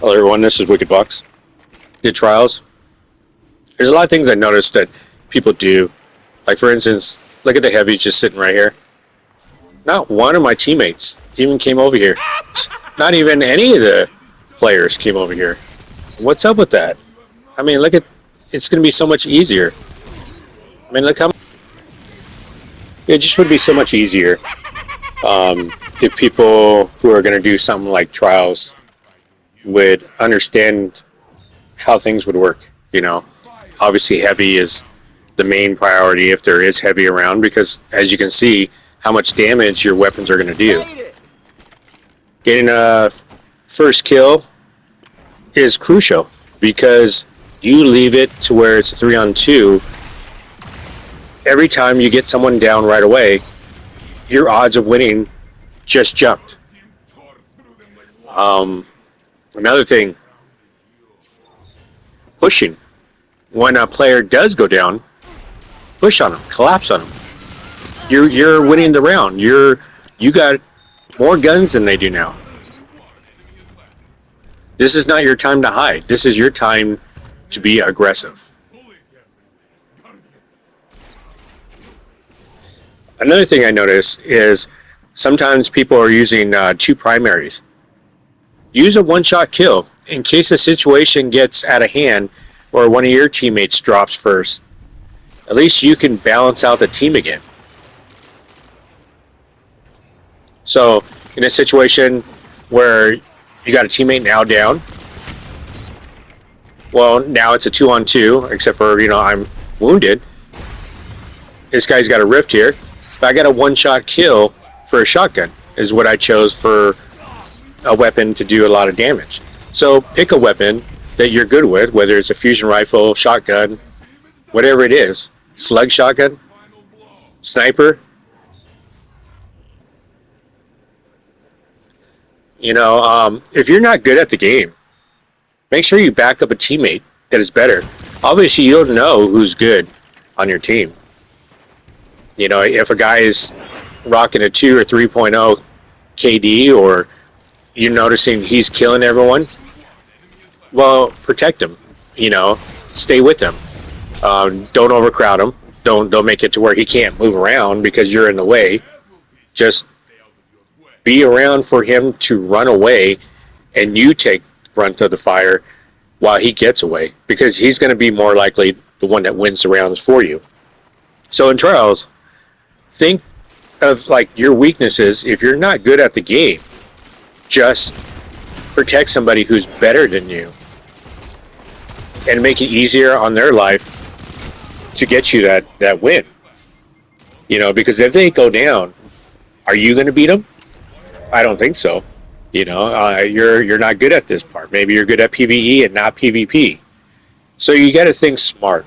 Hello everyone, this is Wicked Fox. Did trials. There's a lot of things I noticed that people do. Like for instance, look at the heavies just sitting right here. Not one of my teammates even came over here. Not even any of the players came over here. What's up with that? I mean, look at, it's going to be so much easier. I mean, look how it just would be so much easier if people who are going to do something like trials would understand how things would work. You know, obviously heavy is the main priority if there is heavy around, because as you can see how much damage your weapons are going to do. Getting a first kill is crucial because you leave it to where it's a 3-on-2. Every time you get someone down right away, your odds of winning just jumped. Another thing, pushing. When a player does go down, push on them, collapse on them. You're winning the round. You got more guns than they do now. This is not your time to hide. This is your time to be aggressive. Another thing I notice is sometimes people are using two primaries. Use a one-shot kill in case the situation gets out of hand or one of your teammates drops first. At least you can balance out the team again. So in a situation where you got a teammate now down, well, now it's a 2-on-2, except for, you know, I'm wounded. This guy's got a rift here. But I got a one-shot kill for a shotgun is what I chose for a weapon to do a lot of damage. So pick a weapon that you're good with, whether it's a fusion rifle, shotgun, whatever it is. Slug shotgun, sniper. You know, if you're not good at the game, make sure you back up a teammate that is better. Obviously, you don't know who's good on your team. You know, if a guy is rocking a 2 or 3.0 KD, or you're noticing he's killing everyone, well, protect him. You know, stay with him. Don't overcrowd him. Don't make it to where he can't move around because you're in the way. Just be around for him to run away, and you take the brunt of the fire while he gets away, because he's going to be more likely the one that wins the rounds for you. So in trials, think of like your weaknesses. If you're not good at the game, just protect somebody who's better than you and make it easier on their life to get you that win. You know, because if they go down, are you going to beat them? I don't think so. You know, you're not good at this part. Maybe you're good at PvE and not PvP. So you got to think smart.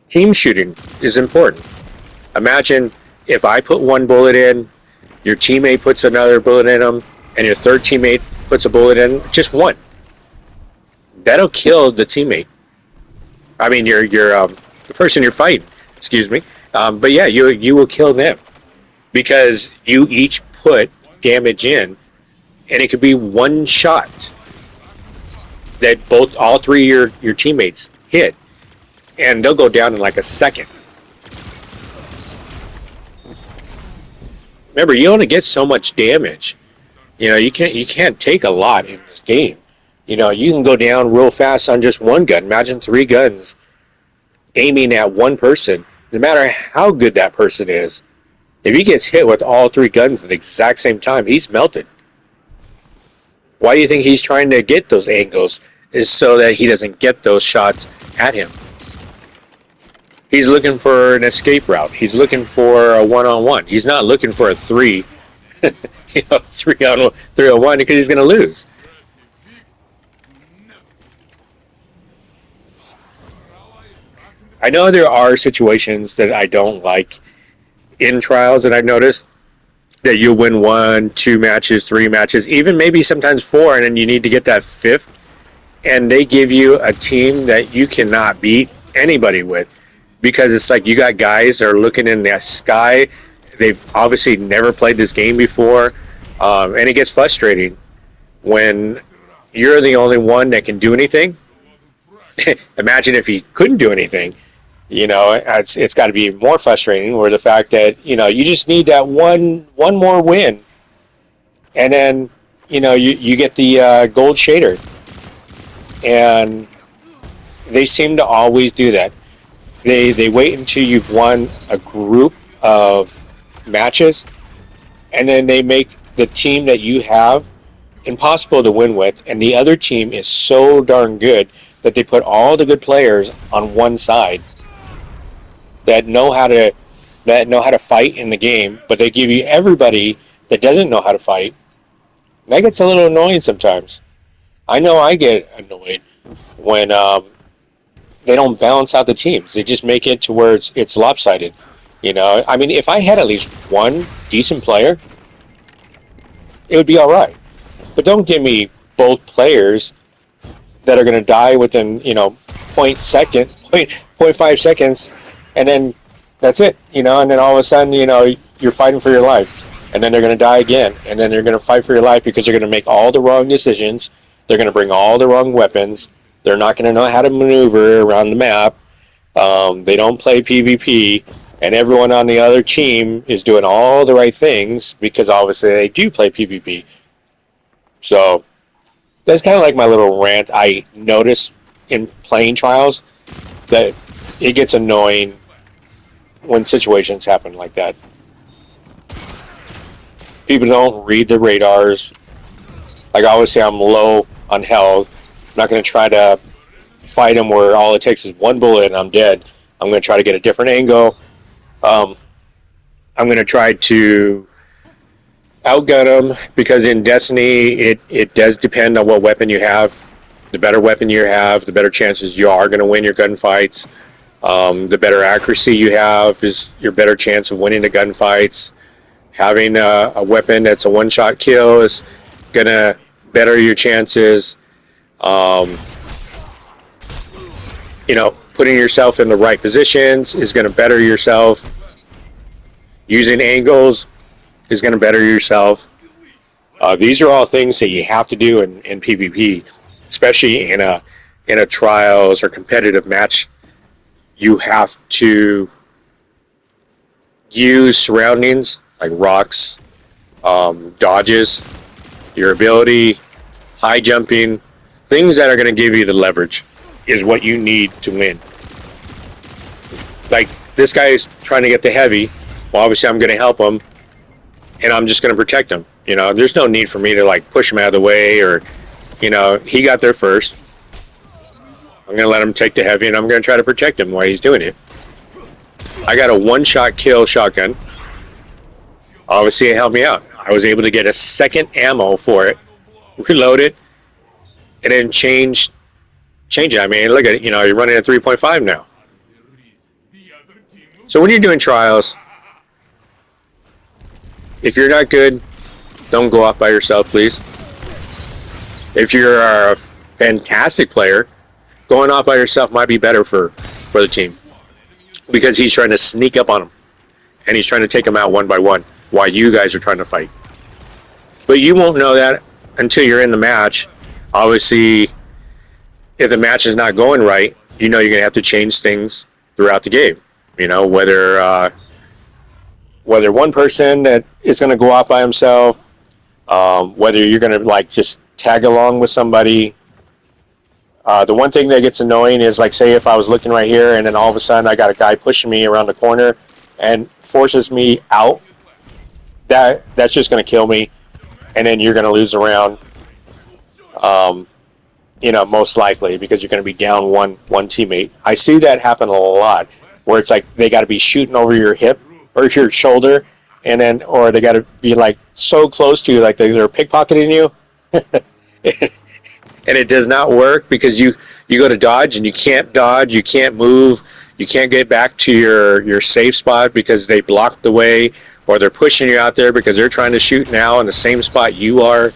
Team shooting is important. Imagine if I put one bullet in, your teammate puts another bullet in them, and your third teammate puts a bullet in, just one. That'll kill the teammate. I mean, the person you're fighting, excuse me. But yeah, you will kill them because you each put damage in, and it could be one shot that all three of your teammates hit, and they'll go down in like a second. Remember, you only get so much damage. You know, you can't take a lot in this game. You know, you can go down real fast on just one gun. Imagine 3 guns aiming at one person. No matter how good that person is, if he gets hit with all 3 guns at the exact same time, he's melted. Why do you think he's trying to get those angles? Is so that he doesn't get those shots at him. He's looking for an escape route. He's looking for a 1-on-1. He's not looking for a 3, 3-on-1, because he's going to lose. I know there are situations that I don't like in trials, and I've noticed that you win 1, 2 matches, 3 matches, even maybe sometimes 4, and then you need to get that 5th, and they give you a team that you cannot beat anybody with, because it's like you got guys that are looking in the sky, they've obviously never played this game before, and it gets frustrating when you're the only one that can do anything. Imagine if he couldn't do anything. It's got to be more frustrating. Where the fact that you just need that one more win, and then you get the gold shader, and they seem to always do that. They wait until you've won a group of matches, and then they make the team that you have impossible to win with, and the other team is so darn good that they put all the good players on one side that know how to fight in the game, but they give you everybody that doesn't know how to fight. And that gets a little annoying sometimes. I know I get annoyed when they don't balance out the teams. They just make it to where it's lopsided. I mean, if I had at least one decent player, it would be all right. But don't give me both players that are going to die within point 0.5 seconds, and then that's it. And then all of a sudden you're fighting for your life, and then they're going to die again, and then they're going to fight for your life because they're going to make all the wrong decisions. They're going to bring all the wrong weapons. They're not going to know how to maneuver around the map. They don't play PvP, and everyone on the other team is doing all the right things because obviously they do play PvP. So that's kind of like my little rant. I notice in playing trials that it gets annoying when situations happen like that. People don't read the radars. Like I always say, I'm low on health. I'm not going to try to fight them where all it takes is one bullet and I'm dead. I'm going to try to get a different angle. I'm going to try to outgun them because in Destiny, it does depend on what weapon you have. The better weapon you have, the better chances you are going to win your gunfights. The better accuracy you have is your better chance of winning the gunfights. Having a weapon that's a one-shot kill is going to better your chances. Putting yourself in the right positions is going to better yourself. Using angles is going to better yourself. These are all things that you have to do in PvP, especially in a trials or competitive match. You have to use surroundings like rocks, dodges, your ability, high jumping, things that are going to give you the leverage is what you need to win. Like this guy is trying to get the heavy. Well, obviously I'm going to help him, and I'm just going to protect him. There's no need for me to push him out of the way or, he got there first. I'm going to let him take the heavy, and I'm going to try to protect him while he's doing it. I got a one-shot kill shotgun. Obviously, it helped me out. I was able to get a second ammo for it, reload it, and then change it. I mean, look at it. You're running at 3.5 now. So when you're doing trials, if you're not good, don't go off by yourself, please. If you're a fantastic player, going off by yourself might be better for the team because he's trying to sneak up on them and he's trying to take them out one by one while you guys are trying to fight. But you won't know that until you're in the match. Obviously, if the match is not going right, you're going to have to change things throughout the game. Whether one person that is going to go off by himself, whether you're going to just tag along with somebody. The one thing that gets annoying is say if I was looking right here and then all of a sudden I got a guy pushing me around the corner and forces me out, that's just going to kill me, and then you're going to lose the round. Most likely because you're going to be down one teammate. I see that happen a lot where it's they got to be shooting over your hip or your shoulder, and then or they got to be so close to you they're pickpocketing you. And it does not work because you go to dodge and you can't dodge, you can't move, you can't get back to your safe spot because they blocked the way, or they're pushing you out there because they're trying to shoot now in the same spot you are.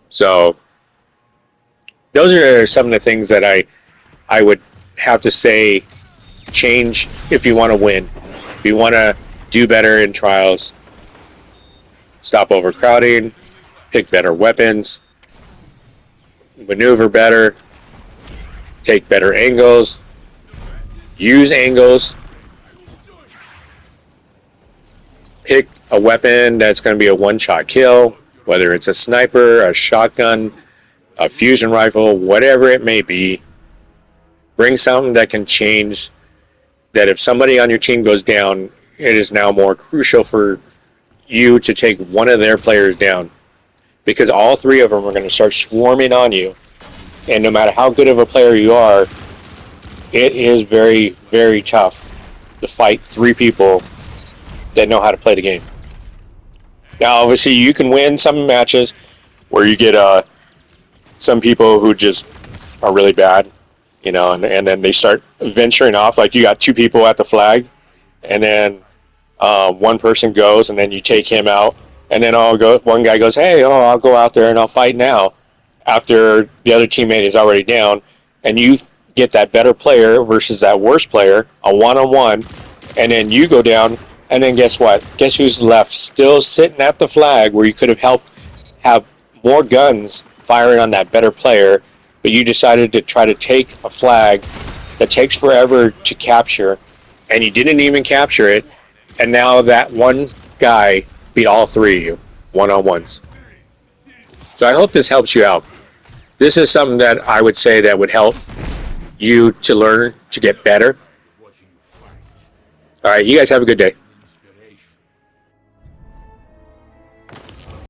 So those are some of the things that I would have to say change if you want to win. If you want to do better in trials, stop overcrowding, pick better weapons, maneuver better, take better angles, use angles, pick a weapon that's going to be a one-shot kill, whether it's a sniper, a shotgun, a fusion rifle, whatever it may be. Bring something that can change, that if somebody on your team goes down, it is now more crucial for you to take one of their players down, because all three of them are going to start swarming on you. And no matter how good of a player you are, it is very, very tough to fight three people that know how to play the game. Now, obviously, you can win some matches where you get some people who just are really bad, you know, and then they start venturing off. Like, you got two people at the flag, and then one person goes, and then you take him out, and then one guy goes, hey, I'll go out there and I'll fight now, after the other teammate is already down, and you get that better player versus that worse player, a one-on-one, and then you go down, and then guess what? Guess who's left? Still sitting at the flag where you could have helped have more guns firing on that better player, but you decided to try to take a flag that takes forever to capture, and you didn't even capture it, and now that one guy beat all three of you one-on-ones. So I hope this helps you out. This is something that I would say that would help you to learn to get better. All right, you guys have a good day.